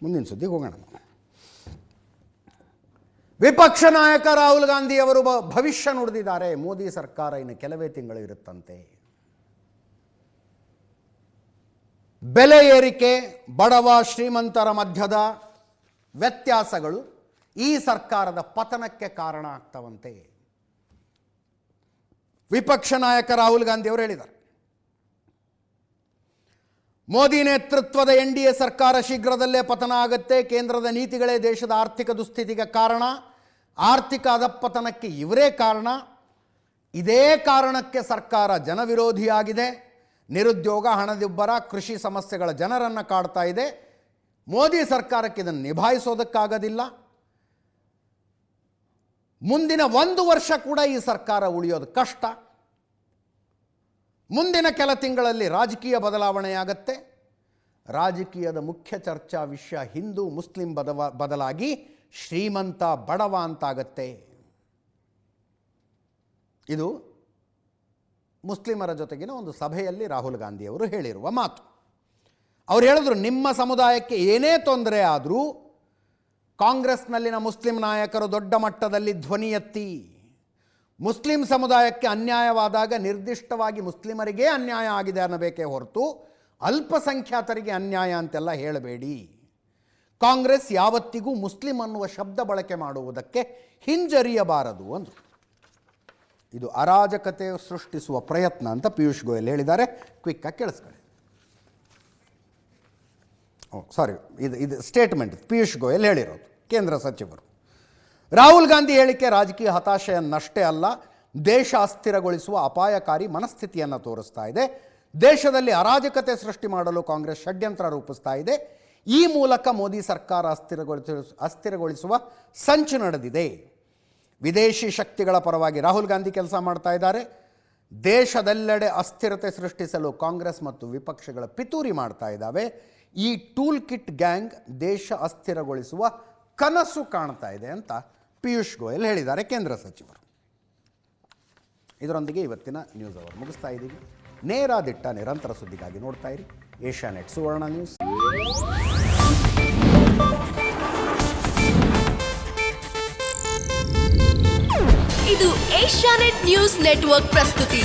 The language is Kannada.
ಮುಂದಿನ ಸುದ್ದಿಗೆ ಹೋಗೋಣ. ವಿಪಕ್ಷ ನಾಯಕ ರಾಹುಲ್ ಗಾಂಧಿ ಅವರು ಭವಿಷ್ಯ ನುಡಿದಿದ್ದಾರೆ. ಮೋದಿ ಸರ್ಕಾರ ಇನ್ನು ಕೆಲವೇ ತಿಂಗಳು ಇರುತ್ತಂತೆ. ಬೆಲೆ ಏರಿಕೆ, ಬಡವ ಶ್ರೀಮಂತರ ಮಧ್ಯದ ವ್ಯತ್ಯಾಸಗಳು ಈ ಸರ್ಕಾರದ ಪತನಕ್ಕೆ ಕಾರಣ ಆಗ್ತವಂತೆ. ವಿಪಕ್ಷ ನಾಯಕ ರಾಹುಲ್ ಗಾಂಧಿ ಅವರು ಹೇಳಿದ್ದಾರೆ, ಮೋದಿ ನೇತೃತ್ವದ NDA ಸರ್ಕಾರ ಶೀಘ್ರದಲ್ಲೇ ಪತನ ಆಗುತ್ತೆ. ಕೇಂದ್ರದ ನೀತಿಗಳೇ ದೇಶದ ಆರ್ಥಿಕ ದುಸ್ಥಿತಿಗೆ ಕಾರಣ. ಆರ್ಥಿಕ ಅಧಃಪತನಕ್ಕೆ ಇವರೇ ಕಾರಣ. ಇದೇ ಕಾರಣಕ್ಕೆ ಸರ್ಕಾರ ಜನವಿರೋಧಿಯಾಗಿದೆ. ನಿರುದ್ಯೋಗ, ಹಣದುಬ್ಬರ, ಕೃಷಿ ಸಮಸ್ಯೆಗಳ ಜನರನ್ನು ಕಾಡ್ತಾ ಇದೆ. ಮೋದಿ ಸರ್ಕಾರಕ್ಕೆ ಇದನ್ನು ನಿಭಾಯಿಸೋದಕ್ಕಾಗೋದಿಲ್ಲ. ಮುಂದಿನ 1 ವರ್ಷ ಕೂಡ ಈ ಸರ್ಕಾರ ಉಳಿಯೋದು ಕಷ್ಟ. ಮುಂದಿನ ಕೆಲ ತಿಂಗಳಲ್ಲಿ ರಾಜಕೀಯ ಬದಲಾವಣೆಯಾಗತ್ತೆ. ರಾಜಕೀಯದ ಮುಖ್ಯ ಚರ್ಚಾ ವಿಷಯ ಹಿಂದೂ ಮುಸ್ಲಿಂ ಬದಲಾಗಿ ಶ್ರೀಮಂತ ಬಡವ ಅಂತಾಗತ್ತೆ. ಇದು ಮುಸ್ಲಿಮರ ಜೊತೆಗಿನ ಒಂದು ಸಭೆಯಲ್ಲಿ ರಾಹುಲ್ ಗಾಂಧಿಯವರು ಹೇಳಿರುವ ಮಾತು. ಅವ್ರು ಹೇಳಿದ್ರು, ನಿಮ್ಮ ಸಮುದಾಯಕ್ಕೆ ಏನೇ ತೊಂದರೆ ಆದರೂ ಕಾಂಗ್ರೆಸ್ನಲ್ಲಿನ ಮುಸ್ಲಿಂ ನಾಯಕರು ದೊಡ್ಡ ಮಟ್ಟದಲ್ಲಿ ಧ್ವನಿ ಎತ್ತಿ, ಮುಸ್ಲಿಂ ಸಮುದಾಯಕ್ಕೆ ಅನ್ಯಾಯವಾದಾಗ ನಿರ್ದಿಷ್ಟವಾಗಿ ಮುಸ್ಲಿಮರಿಗೆ ಅನ್ಯಾಯ ಆಗಿದೆ ಅನ್ನಬೇಕೇ ಹೊರತು ಅಲ್ಪಸಂಖ್ಯಾತರಿಗೆ ಅನ್ಯಾಯ ಅಂತೆಲ್ಲ ಹೇಳಬೇಡಿ. ಕಾಂಗ್ರೆಸ್ ಯಾವತ್ತಿಗೂ ಮುಸ್ಲಿಂ ಅನ್ನುವ ಶಬ್ದ ಬಳಕೆ ಮಾಡುವುದಕ್ಕೆ ಹಿಂಜರಿಯಬಾರದು ಅಂದರು. ಇದು ಅರಾಜಕತೆ ಸೃಷ್ಟಿಸುವ ಪ್ರಯತ್ನ ಅಂತ ಪಿಯೂಷ್ ಗೋಯಲ್ ಹೇಳಿದ್ದಾರೆ. ಕ್ವಿಕ್ಕಾಗಿ ಕೇಳಿಸ್ಕೊಳ್ಳಿ. ಸಾರಿ, ಇದು ಸ್ಟೇಟ್ಮೆಂಟ್ ಪಿಯೂಷ್ ಗೋಯಲ್ ಹೇಳಿರೋದು, ಕೇಂದ್ರ ಸಚಿವರು. ರಾಹುಲ್ ಗಾಂಧಿ ಹೇಳಿಕೆ ರಾಜಕೀಯ ಹತಾಶೆಯನ್ನಷ್ಟೇ ಅಲ್ಲ, ದೇಶ ಅಸ್ಥಿರಗೊಳಿಸುವ ಅಪಾಯಕಾರಿ ಮನಸ್ಥಿತಿಯನ್ನು ತೋರಿಸ್ತಾ ಇದೆ. ದೇಶದಲ್ಲಿ ಅರಾಜಕತೆ ಸೃಷ್ಟಿ ಮಾಡಲು ಕಾಂಗ್ರೆಸ್ ಷಡ್ಯಂತ್ರ ರೂಪಿಸ್ತಾ ಇದೆ. ಈ ಮೂಲಕ ಮೋದಿ ಸರ್ಕಾರ ಅಸ್ಥಿರಗೊಳಿಸುವ ಸಂಚು ನಡೆದಿದೆ. ವಿದೇಶಿ ಶಕ್ತಿಗಳ ಪರವಾಗಿ ರಾಹುಲ್ ಗಾಂಧಿ ಕೆಲಸ ಮಾಡ್ತಾ ಇದ್ದಾರೆ. ದೇಶದೆಲ್ಲೆಡೆ ಅಸ್ಥಿರತೆ ಸೃಷ್ಟಿಸಲು ಕಾಂಗ್ರೆಸ್ ಮತ್ತು ವಿಪಕ್ಷಗಳ ಪಿತೂರಿ ಮಾಡ್ತಾ ಇದ್ದಾವೆ. ಈ ಟೂಲ್ ಕಿಟ್ ಗ್ಯಾಂಗ್ ದೇಶ ಅಸ್ಥಿರಗೊಳಿಸುವ ಕನಸು ಕಾಣ್ತಾ ಇದೆ ಅಂತ ಪಿಯೂಷ್ ಗೋಯಲ್ ಹೇಳಿದ್ದಾರೆ, ಕೇಂದ್ರ ಸಚಿವರು. ಇದರೊಂದಿಗೆ ಇವತ್ತಿನ ನ್ಯೂಸ್ ಅವರ್ ಮುಗಿಸ್ತಾ ಇದ್ದೀವಿ. ನೇರ ದಿಟ್ಟ ನಿರಂತರ ಸುದ್ದಿಗಾಗಿ ನೋಡ್ತಾ ಇರಿ ಏಷ್ಯಾನೆಟ್ ಸುವರ್ಣ ನ್ಯೂಸ್. ಇದು ಏಷ್ಯಾನೆಟ್ ನ್ಯೂಸ್ ನೆಟ್ವರ್ಕ್ ಪ್ರಸ್ತುತಿ.